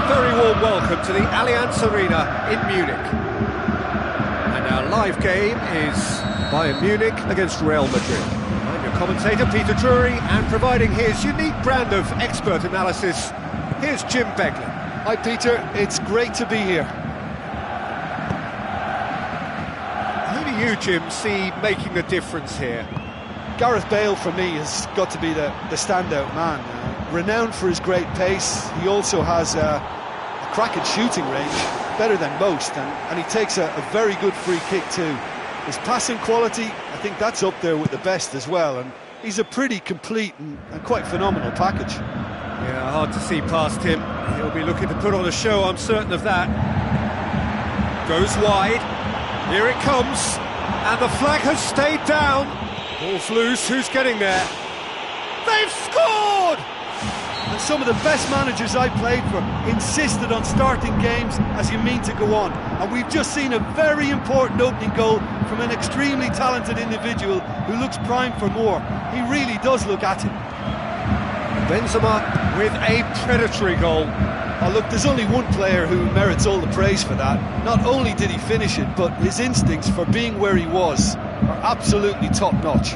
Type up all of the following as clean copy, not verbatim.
very warm welcome to the Allianz Arena in Munich. And our live game is Bayern Munich against Real Madrid. I'm your commentator, Peter Drury, and providing his unique brand of expert analysis, here's Jim Beglin. Hi Peter, it's great to be here. Who do you, Jim, see making the difference here? Gareth Bale, for me, has got to be the standout man. Renowned for his great pace, he also has a cracking shooting range, better than most, and he takes a very good free kick too. His passing quality, I think that's up there with the best as well, and he's a pretty complete and quite phenomenal package. Yeah, hard to see past him. He'll be looking to put on a show, I'm certain of that. Goes wide, here it comes, and the flag has stayed down. Ball's loose, who's getting there? They've scored! And some of the best managers I played for insisted on starting games as you mean to go on. And we've just seen a very important opening goal from an extremely talented individual who looks primed for more. He really does look at it. Benzema with a predatory goal. Oh look, there's only one player who merits all the praise for that. Not only did he finish it, but his instincts for being where he was are absolutely top-notch.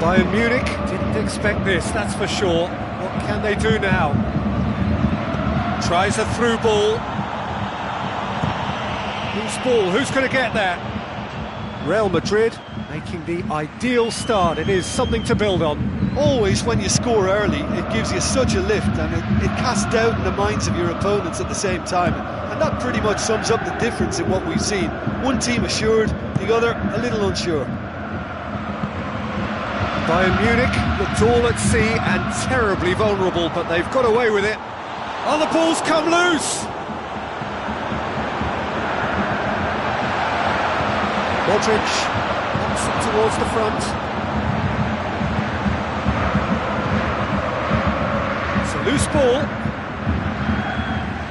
Bayern Munich didn't expect this, that's for sure. What can they do now? Tries a through ball. Whose ball? Who's going to get there? Real Madrid making the ideal start. It is something to build on. Always when you score early, it gives you such a lift, and it casts doubt in the minds of your opponents at the same time. And that pretty much sums up the difference in what we've seen. One team assured, the other a little unsure. Bayern Munich looked all at sea and terribly vulnerable, but they've got away with it. Oh, the ball's come loose! Modric knocks it towards the front. It's a loose ball.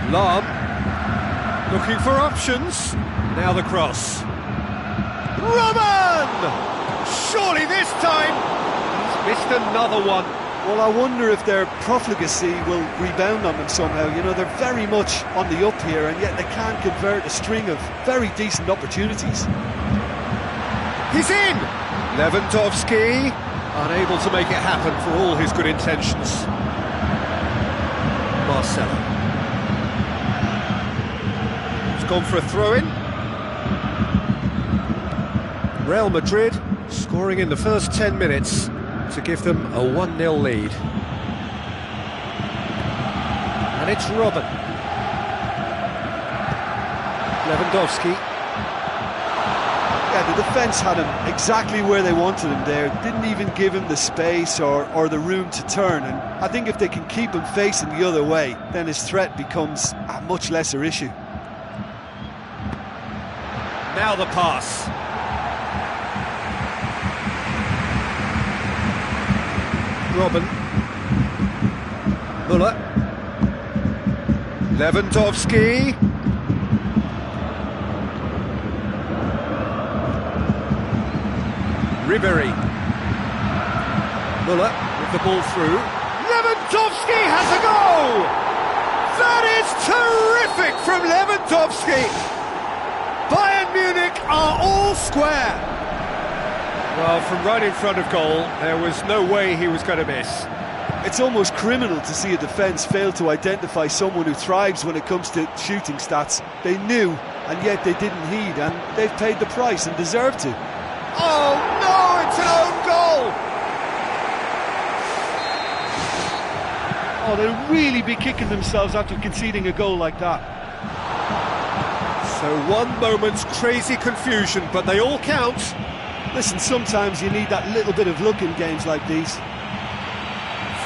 Lahm looking for options. Now the cross. Robben! Surely this time he's missed another one. Well, I wonder if their profligacy will rebound on them somehow. You know, they're very much on the up here, and yet they can't convert a string of very decent opportunities. He's in! Lewandowski, unable to make it happen for all his good intentions. Marcelo. He's gone for a throw-in. Real Madrid scoring in the first 10 minutes to give them a 1-0 lead. And it's Robben. Lewandowski. Yeah, the defence had him exactly where they wanted him there. Didn't even give him the space or the room to turn. And I think if they can keep him facing the other way, then his threat becomes a much lesser issue. Now the pass. Robben, Müller, Lewandowski, Ribery, Müller with the ball through, Lewandowski has a goal! That is terrific from Lewandowski! Bayern Munich are all square! Well, from right in front of goal, there was no way he was going to miss. It's almost criminal to see a defence fail to identify someone who thrives when it comes to shooting stats. They knew, and yet they didn't heed, and they've paid the price and deserve to. Oh no, it's an own goal! Oh, they'll really be kicking themselves after conceding a goal like that. So one moment's crazy confusion, but they all count. Listen, sometimes you need that little bit of luck in games like these.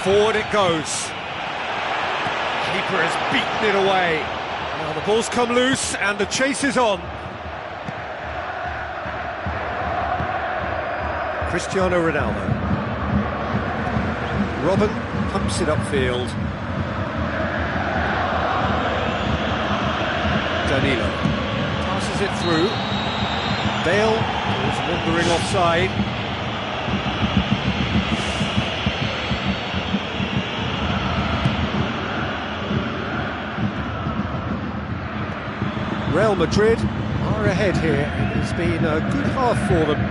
Forward it goes. Keeper has beaten it away. Now the ball's come loose and the chase is on. Cristiano Ronaldo. Robben pumps it upfield. Danilo passes it through. Bale is wandering offside. Real Madrid are ahead here. It has been a good half for them.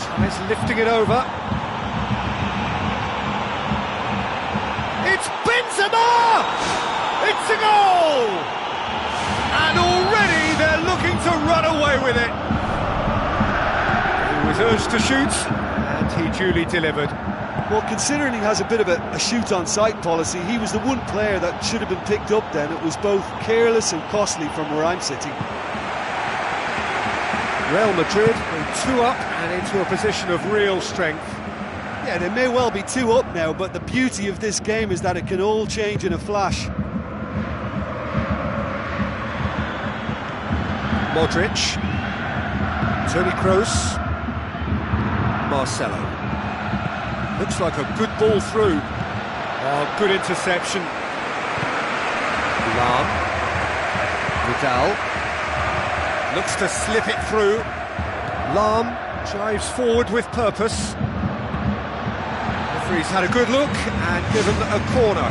Tries lifting it over. It's Benzema! It's a goal! And already they're looking to run away with it. He was urged to shoot, and he duly delivered. Well, considering he has a bit of a shoot-on-sight policy, he was the one player that should have been picked up then. It was both careless and costly from where I'm sitting. Real Madrid go 2 up and into a position of real strength. Yeah, they may well be 2 up now, but the beauty of this game is that it can all change in a flash. Modric, Toni Kroos, Marcelo. Looks like a good ball through. Oh, good interception. Lam, Vidal, looks to slip it through. Lam drives forward with purpose. Referee's had a good look and given a corner.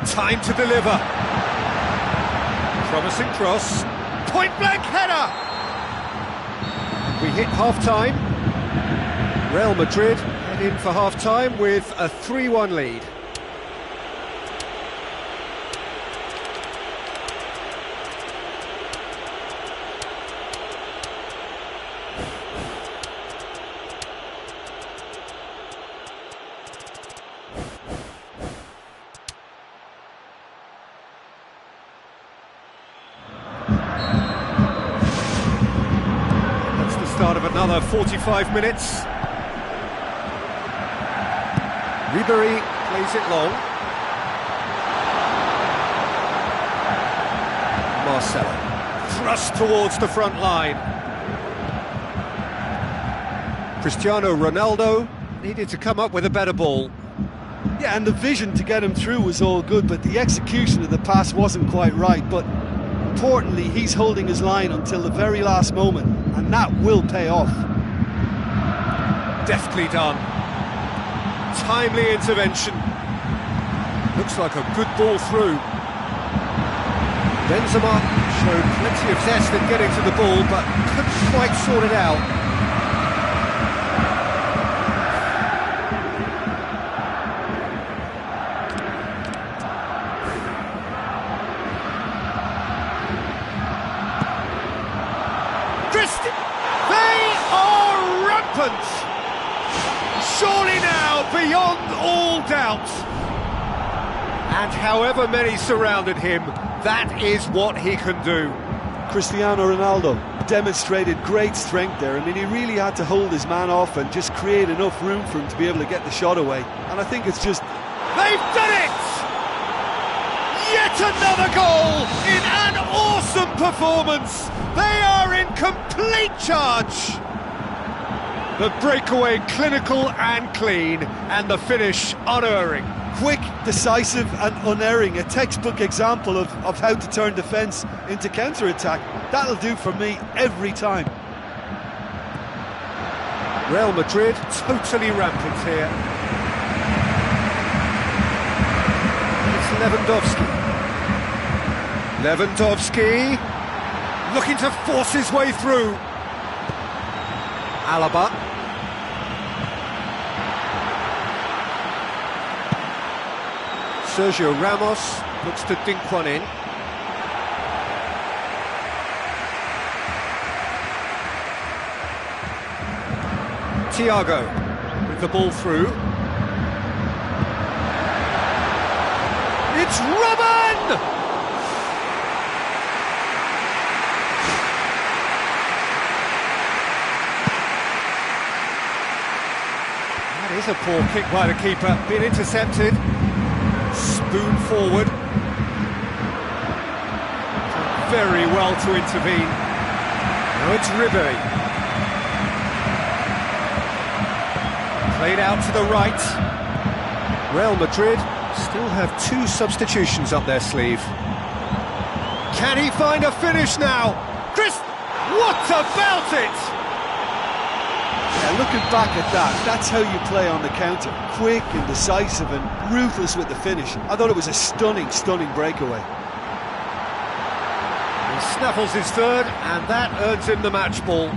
Time to deliver. Promising cross. Point-blank header! We hit half-time. Real Madrid head in for half-time with a 3-1 lead. Start of another 45 minutes. Ribery plays it long. Marcelo thrust towards the front line. Cristiano Ronaldo needed to come up with a better ball. Yeah, and the vision to get him through was all good, but the execution of the pass wasn't quite right. But importantly, he's holding his line until the very last moment, and that will pay off. Deftly done. Timely intervention. Looks like a good ball through. Benzema showed plenty of zest in getting to the ball, but couldn't quite sort it out. They are rampant! Surely now beyond all doubt. And however many surrounded him, that is what he can do. Cristiano Ronaldo demonstrated great strength there. I mean, he really had to hold his man off and just create enough room for him to be able to get the shot away. And I think it's just... They've done it! Yet another goal in an awesome performance! They are in complete charge! The breakaway clinical and clean, and the finish unerring. Quick, decisive and unerring, a textbook example of how to turn defence into counter-attack. That'll do for me every time. Real Madrid totally rampant here. It's Lewandowski. Lewandowski looking to force his way through. Alaba. Sergio Ramos looks to dink one in. Thiago with the ball through. It's Robin! That is a poor kick by the keeper, been intercepted. Spoon forward. Very well to intervene. Now it's Ribery. Played out to the right. Real Madrid still have 2 substitutions up their sleeve. Can he find a finish now? What about it? Yeah, looking back at that, that's how you play on the counter. Quick and decisive and ruthless with the finish. I thought it was a stunning, stunning breakaway. He snaffles his third, and that earns him the match ball.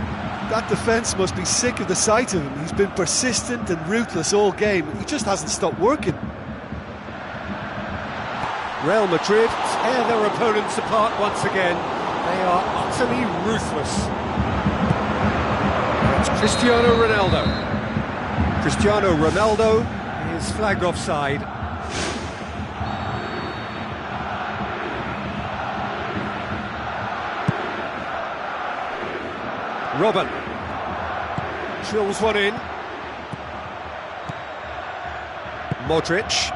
That defence must be sick of the sight of him. He's been persistent and ruthless all game. He just hasn't stopped working. Real Madrid tear their opponents apart once again. They are utterly ruthless. It's Cristiano Ronaldo. Cristiano Ronaldo is flagged offside. Robin drills one in. Modric.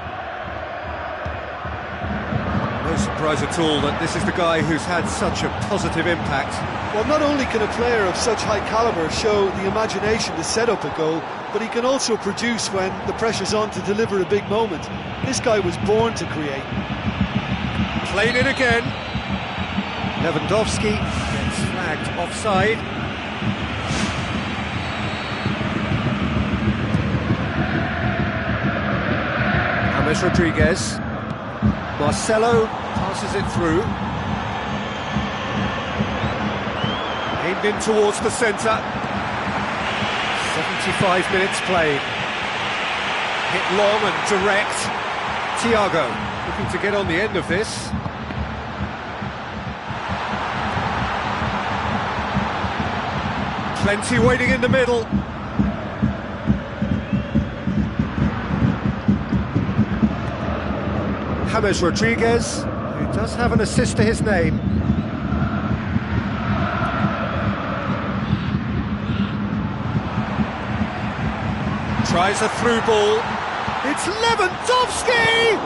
No surprise at all that this is the guy who's had such a positive impact. Well, not only can a player of such high calibre show the imagination to set up a goal, but he can also produce when the pressure's on to deliver a big moment. This guy was born to create. Played it again. Lewandowski gets flagged offside. James Rodriguez. Marcelo passes it through. Aimed in towards the centre. 75 minutes played. Hit long and direct. Thiago looking to get on the end of this. Plenty waiting in the middle. James Rodriguez, who does have an assist to his name. Tries a through ball. It's Lewandowski!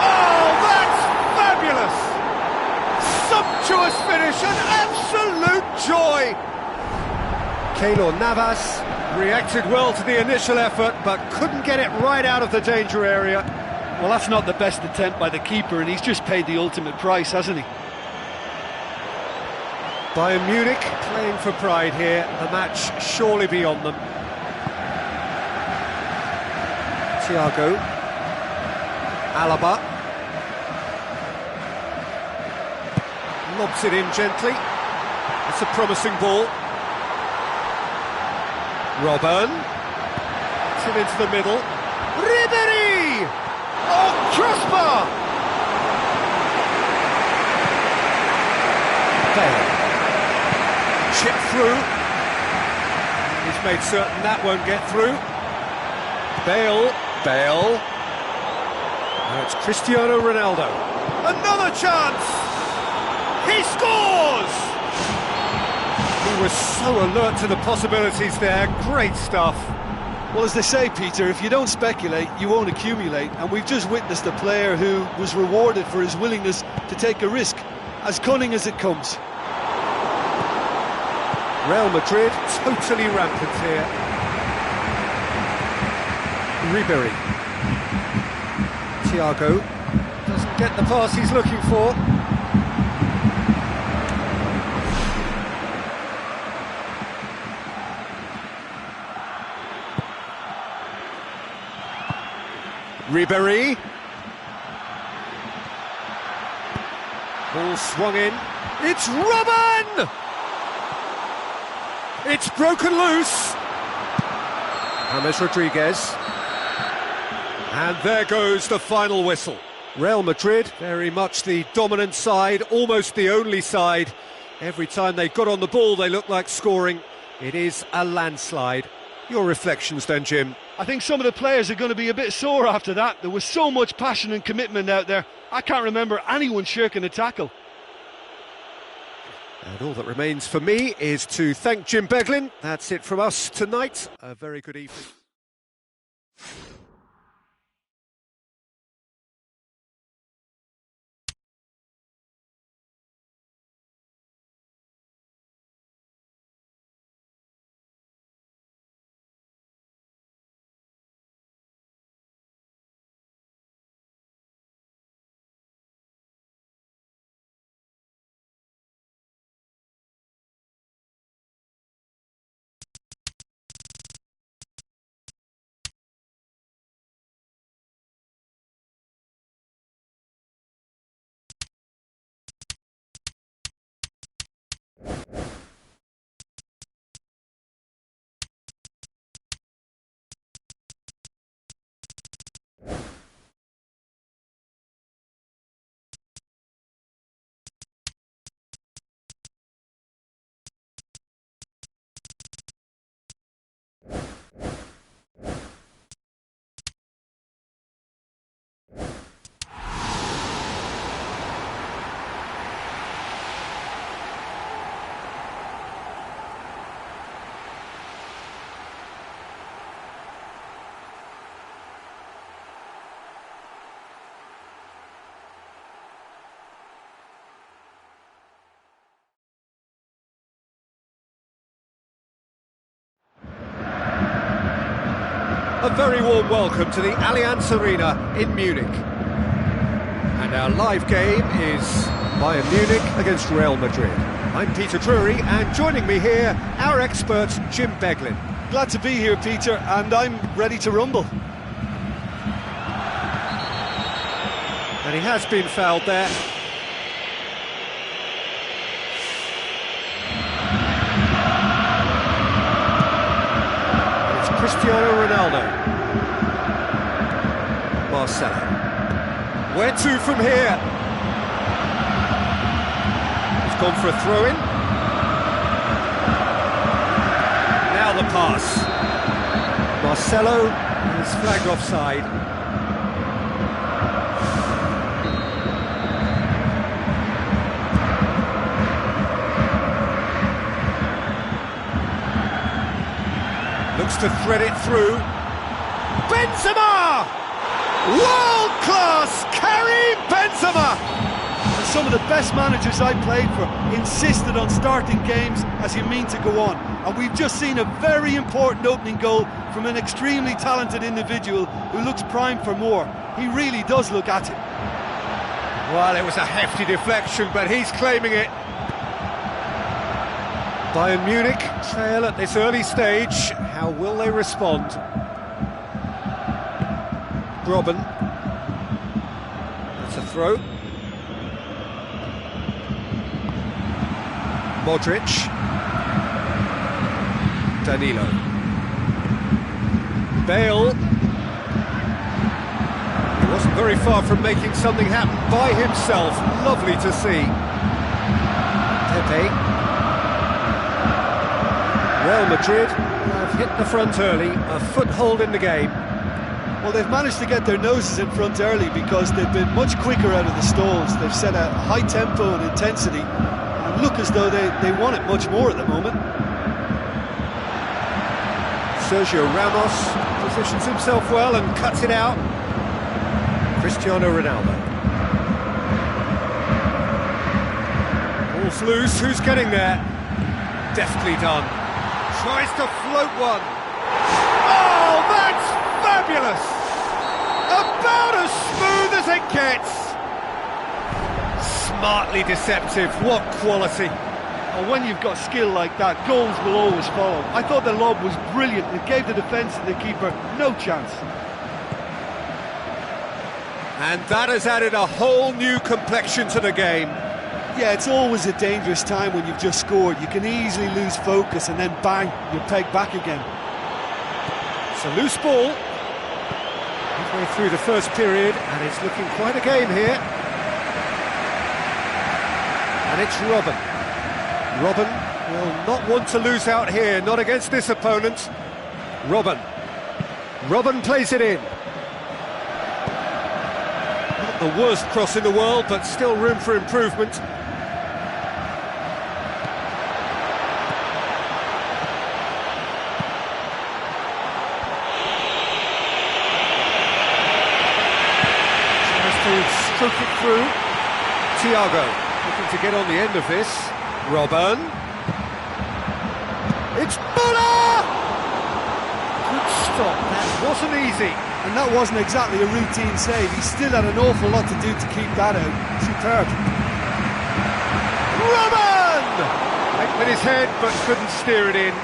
Oh, that's fabulous! Sumptuous finish, an absolute joy! Keylor Navas reacted well to the initial effort, but couldn't get it right out of the danger area. Well, that's not the best attempt by the keeper, and he's just paid the ultimate price, hasn't he? Bayern Munich playing for pride here, the match surely beyond them. Thiago. Alaba. Lobs it in gently. It's a promising ball. Robin. It's it into the middle. Ribery! Oh, crossbar! Bale. Chip through. He's made certain that won't get through. Bale. Now it's Cristiano Ronaldo. Another chance! He scores! He was so alert to the possibilities there. Great stuff. Well, as they say, Peter, if you don't speculate, you won't accumulate. And we've just witnessed a player who was rewarded for his willingness to take a risk, as cunning as it comes. Real Madrid totally rampant here. Ribery. Thiago doesn't get the pass he's looking for. Ribery. Ball swung in. It's Robin! It's broken loose. James Rodriguez. And there goes the final whistle. Real Madrid, very much the dominant side, almost the only side. Every time they got on the ball, they looked like scoring. It is a landslide. Your reflections then, Jim? I think some of the players are going to be a bit sore after that. There was so much passion and commitment out there. I can't remember anyone shirking a tackle. And all that remains for me is to thank Jim Beglin. That's it from us tonight. A very good evening. A very warm welcome to the Allianz Arena in Munich. And our live game is Bayern Munich against Real Madrid. I'm Peter Drury, and joining me here, our expert Jim Beglin. Glad to be here, Peter, and I'm ready to rumble. And he has been fouled there. Cristiano Ronaldo. Marcelo. Where to from here? He's gone for a throw-in. Now the pass. Marcelo is flagged offside. Looks to thread it through. Benzema! World-class Karim Benzema! And some of the best managers I played for insisted on starting games as you mean to go on. And we've just seen a very important opening goal from an extremely talented individual who looks primed for more. He really does look at it. Well, it was a hefty deflection, but he's claiming it. Bayern Munich trail at this early stage. How will they respond? Robben. That's a throw. Modric. Danilo. Bale. He wasn't very far from making something happen by himself. Lovely to see. Pepe. Real Madrid have hit the front early, a foothold in the game. Well, they've managed to get their noses in front early because they've been much quicker out of the stalls. They've set a high tempo and intensity and look as though they want it much more at the moment. Sergio Ramos positions himself well and cuts it out. Cristiano Ronaldo. Ball's loose, who's getting there? Deftly done. Tries to float one. Oh, that's fabulous! About as smooth as it gets. Smartly deceptive, what quality. And when you've got skill like that, goals will always follow. I thought the lob was brilliant. It gave the defence and the keeper no chance. And that has added a whole new complexion to the game. Yeah, it's always a dangerous time when you've just scored. You can easily lose focus and then bang, you're pegged back again. It's a loose ball. Midway through the first period, and it's looking quite a game here. And it's Robben. Robben will not want to lose out here, not against this opponent. Robben. Robben plays it in. Not the worst cross in the world, but still room for improvement. Stroke it through. Thiago looking to get on the end of this. Robben. It's Muller! Good stop, that wasn't easy. And that wasn't exactly a routine save. He still had an awful lot to do to keep that out. Superb. Robben! Went with his head, but couldn't steer it in.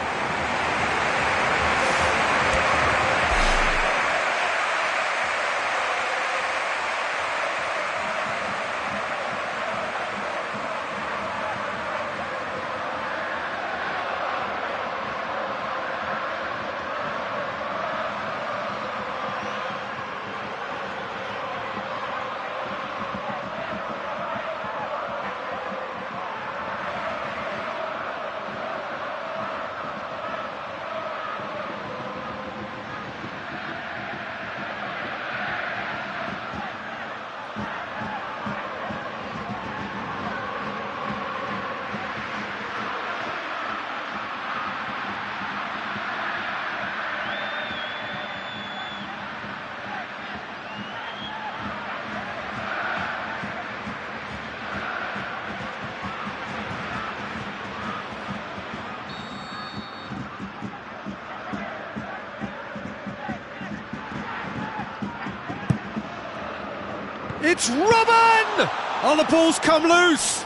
It's Robin! Oh, the ball's come loose.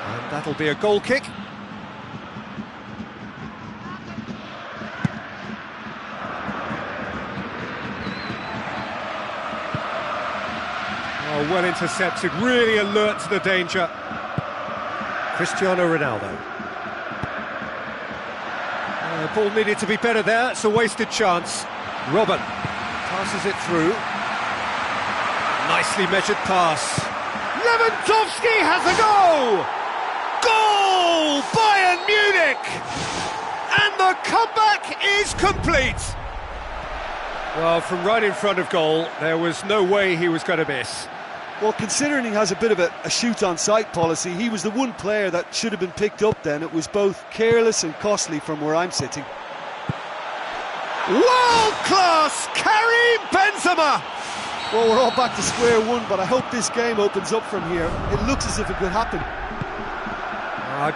And that'll be a goal kick. Oh, well intercepted, really alert to the danger. Cristiano Ronaldo. The ball needed to be better there, it's a wasted chance. Robin passes it through. Nicely measured pass. Lewandowski has a goal! Goal! Bayern Munich! And the comeback is complete! Well, from right in front of goal, there was no way he was going to miss. Well, considering he has a bit of a shoot-on-sight policy, he was the one player that should have been picked up then. It was both careless and costly from where I'm sitting. World-class Karim Benzema! Well, we're all back to square one, but I hope this game opens up from here. It looks as if it could happen.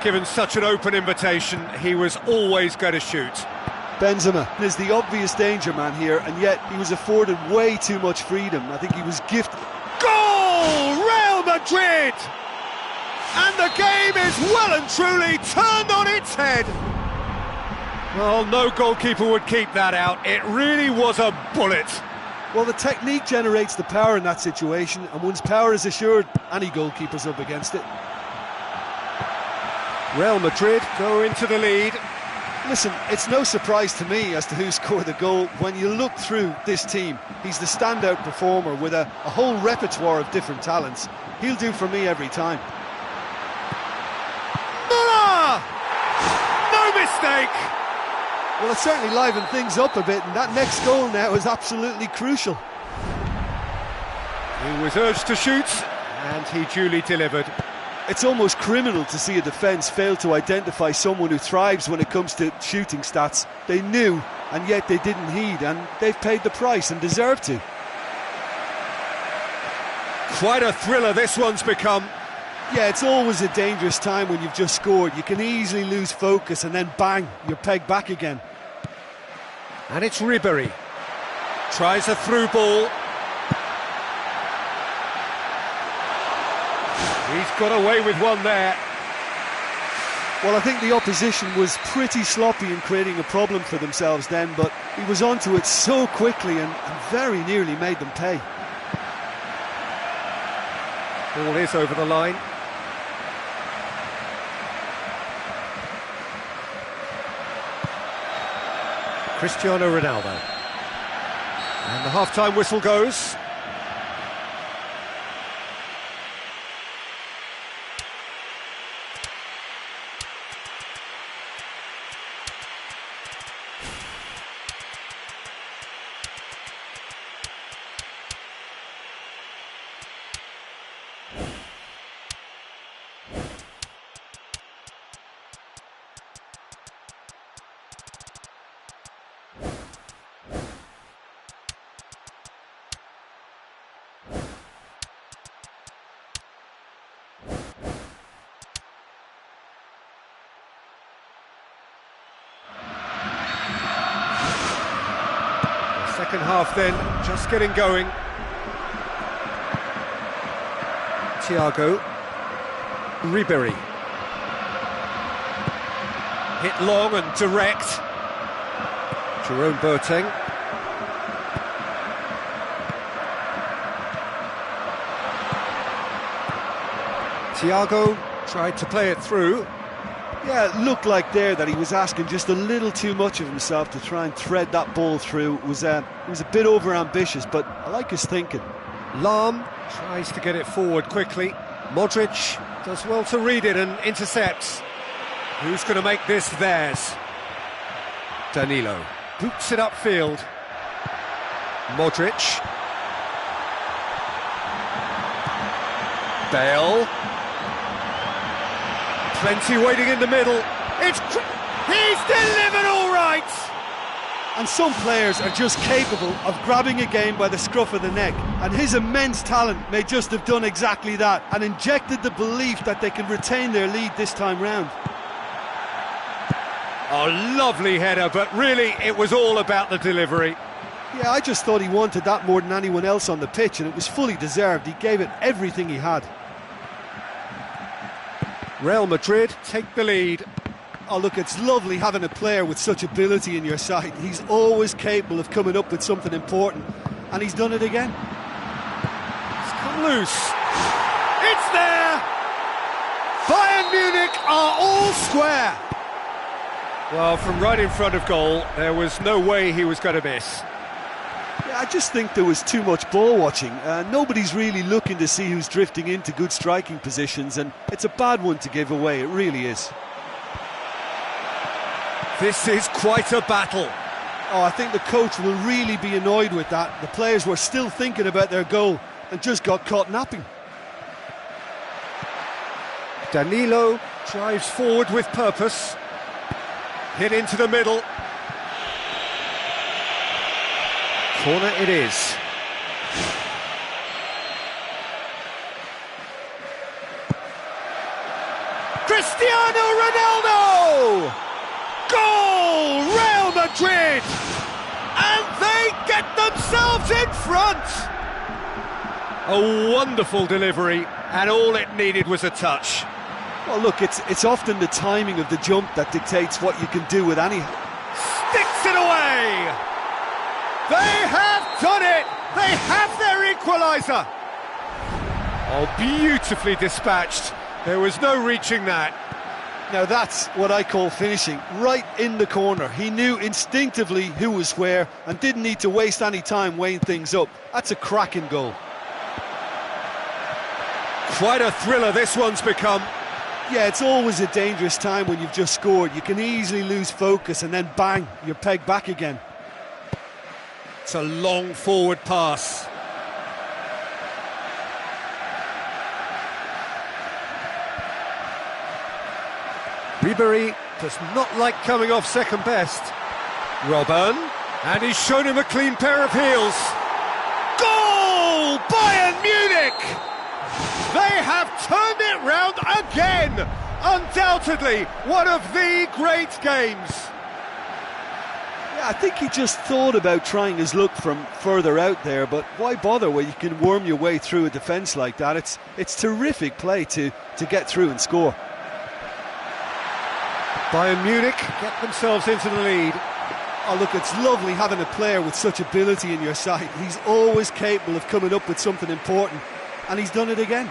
Given such an open invitation, he was always going to shoot. Benzema is the obvious danger man here, and yet he was afforded way too much freedom. I think he was gifted. Goal! Real Madrid! And the game is well and truly turned on its head. Well, no goalkeeper would keep that out. It really was a bullet. Well, the technique generates the power in that situation, and once power is assured, any goalkeeper's up against it. Real Madrid go into the lead. Listen, it's no surprise to me as to who scored the goal. When you look through this team, he's the standout performer with a whole repertoire of different talents. He'll do for me every time. Muller! No mistake! Well, it certainly livened things up a bit, and that next goal now is absolutely crucial. He was urged to shoot, and he duly delivered. It's almost criminal to see a defence fail to identify someone who thrives when it comes to shooting stats. They knew, and yet they didn't heed, and they've paid the price and deserve to. Quite a thriller this one's become. Yeah, it's always a dangerous time when you've just scored. You can easily lose focus and then bang, you're pegged back again. And it's Ribéry. Tries a through ball. He's got away with one there. Well, I think the opposition was pretty sloppy in creating a problem for themselves then, but he was onto it so quickly and very nearly made them pay. Ball is over the line. Cristiano Ronaldo. And the half-time whistle goes. Second half then, just getting going. Thiago. Ribéry. Hit long and direct. Jerome Boateng. Thiago tried to play it through. Yeah, it looked like there that he was asking just a little too much of himself to try and thread that ball through. It was a bit over-ambitious, but I like his thinking. Lahm tries to get it forward quickly. Modric does well to read it and intercepts. Who's going to make this theirs? Danilo boots it upfield. Modric. Bale. Plenty waiting in the middle. He's delivered all right! And some players are just capable of grabbing a game by the scruff of the neck, and his immense talent may just have done exactly that and injected the belief that they can retain their lead this time round. Oh, lovely header, but really it was all about the delivery. Yeah, I just thought he wanted that more than anyone else on the pitch, and it was fully deserved. He gave it everything he had. Real Madrid take the lead. Oh, look, it's lovely having a player with such ability in your side. He's always capable of coming up with something important, and he's done it again. It's come loose. It's there! Bayern Munich are all square. Well, from right in front of goal, there was no way he was going to miss. Yeah, I just think there was too much ball watching. Nobody's really looking to see who's drifting into good striking positions, and it's a bad one to give away, it really is. This is quite a battle. Oh, I think the coach will really be annoyed with that. The players were still thinking about their goal and just got caught napping. Danilo drives forward with purpose. Hit into the middle. Corner it is. Cristiano Ronaldo! Goal! Real Madrid! And they get themselves in front! A wonderful delivery, and all it needed was a touch. Well, look, it's often the timing of the jump that dictates what you can do with any... Sticks it away! They have done it! They have their equaliser! Oh, beautifully dispatched. There was no reaching that. Now that's what I call finishing, right in the corner. He knew instinctively who was where and didn't need to waste any time weighing things up. That's a cracking goal. Quite a thriller this one's become. Yeah, it's always a dangerous time when you've just scored. You can easily lose focus and then bang, you're pegged back again. It's a long forward pass. Ribery does not like coming off second best. Robben, and he's shown him a clean pair of heels. Goal! Bayern Munich! They have turned it round again! Undoubtedly, one of the great games. Yeah, I think he just thought about trying his luck from further out there, but why bother when you can worm your way through a defence like that? It's terrific play to get through and score. Bayern Munich get themselves into the lead. Oh, look, it's lovely having a player with such ability in your side. He's always capable of coming up with something important, and he's done it again.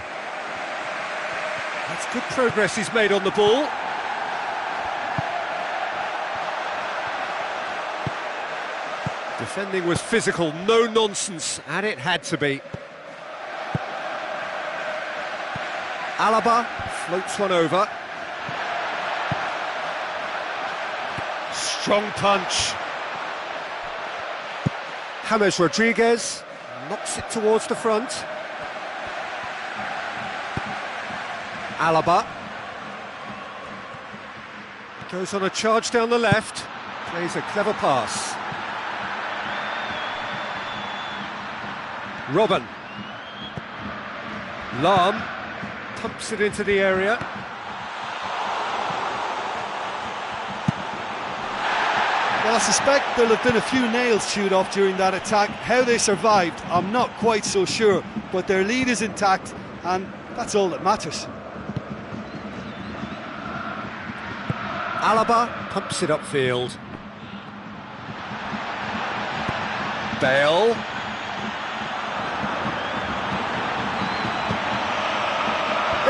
That's good progress he's made on the ball. Defending was physical, no nonsense, and it had to be. Alaba floats one over. Strong punch. James Rodriguez knocks it towards the front. Alaba goes on a charge down the left, plays a clever pass. Robben. Lahm pumps it into the area. Well, I suspect there'll have been a few nails chewed off during that attack. How they survived, I'm not quite so sure, but their lead is intact, and that's all that matters. Alaba pumps it upfield. Bale.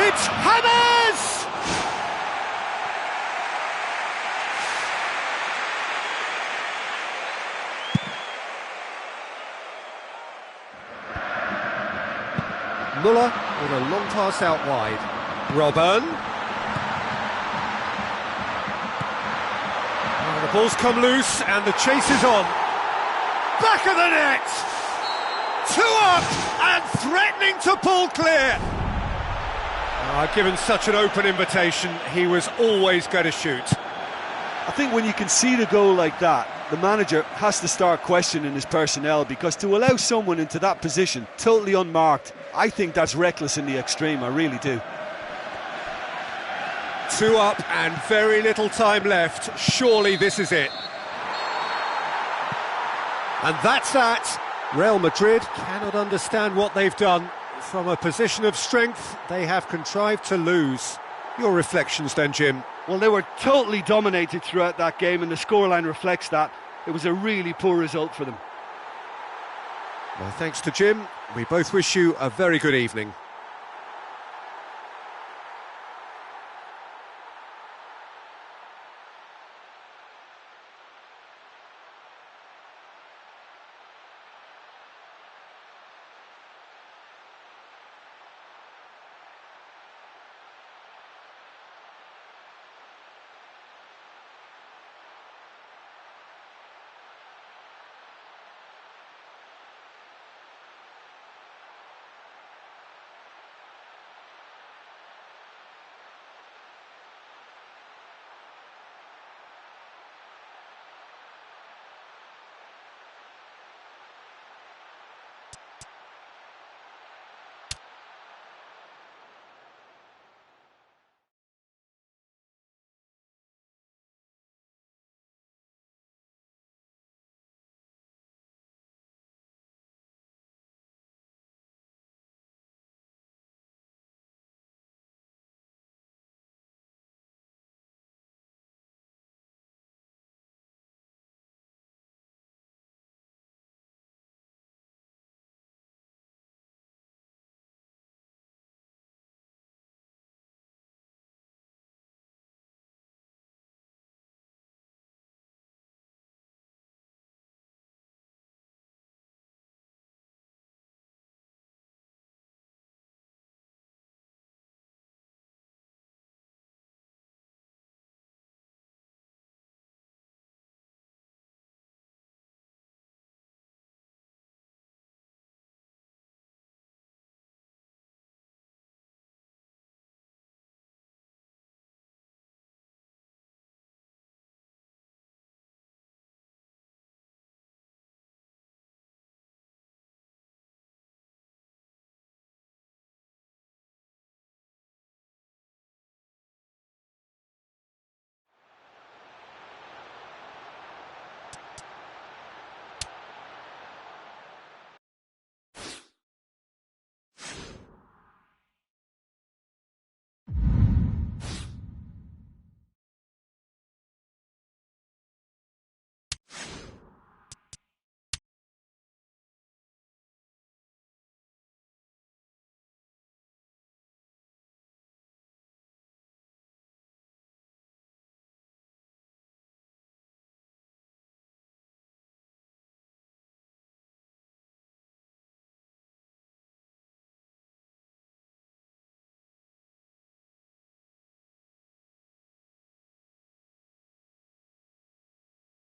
It's James! Muller with a long pass out wide. Robben. Oh, the ball's come loose and the chase is on. Back of the net! 2 up and threatening to pull clear. Given such an open invitation, he was always going to shoot. I think when you can see the goal like that, the manager has to start questioning his personnel, because to allow someone into that position, totally unmarked, I think that's reckless in the extreme, I really do. 2 up and very little time left. Surely this is it. And that's that. Real Madrid cannot understand what they've done. From a position of strength, they have contrived to lose. Your reflections then, Jim? Well, they were totally dominated throughout that game, and the scoreline reflects that. It was a really poor result for them. Well, thanks to Jim. We both wish you a very good evening.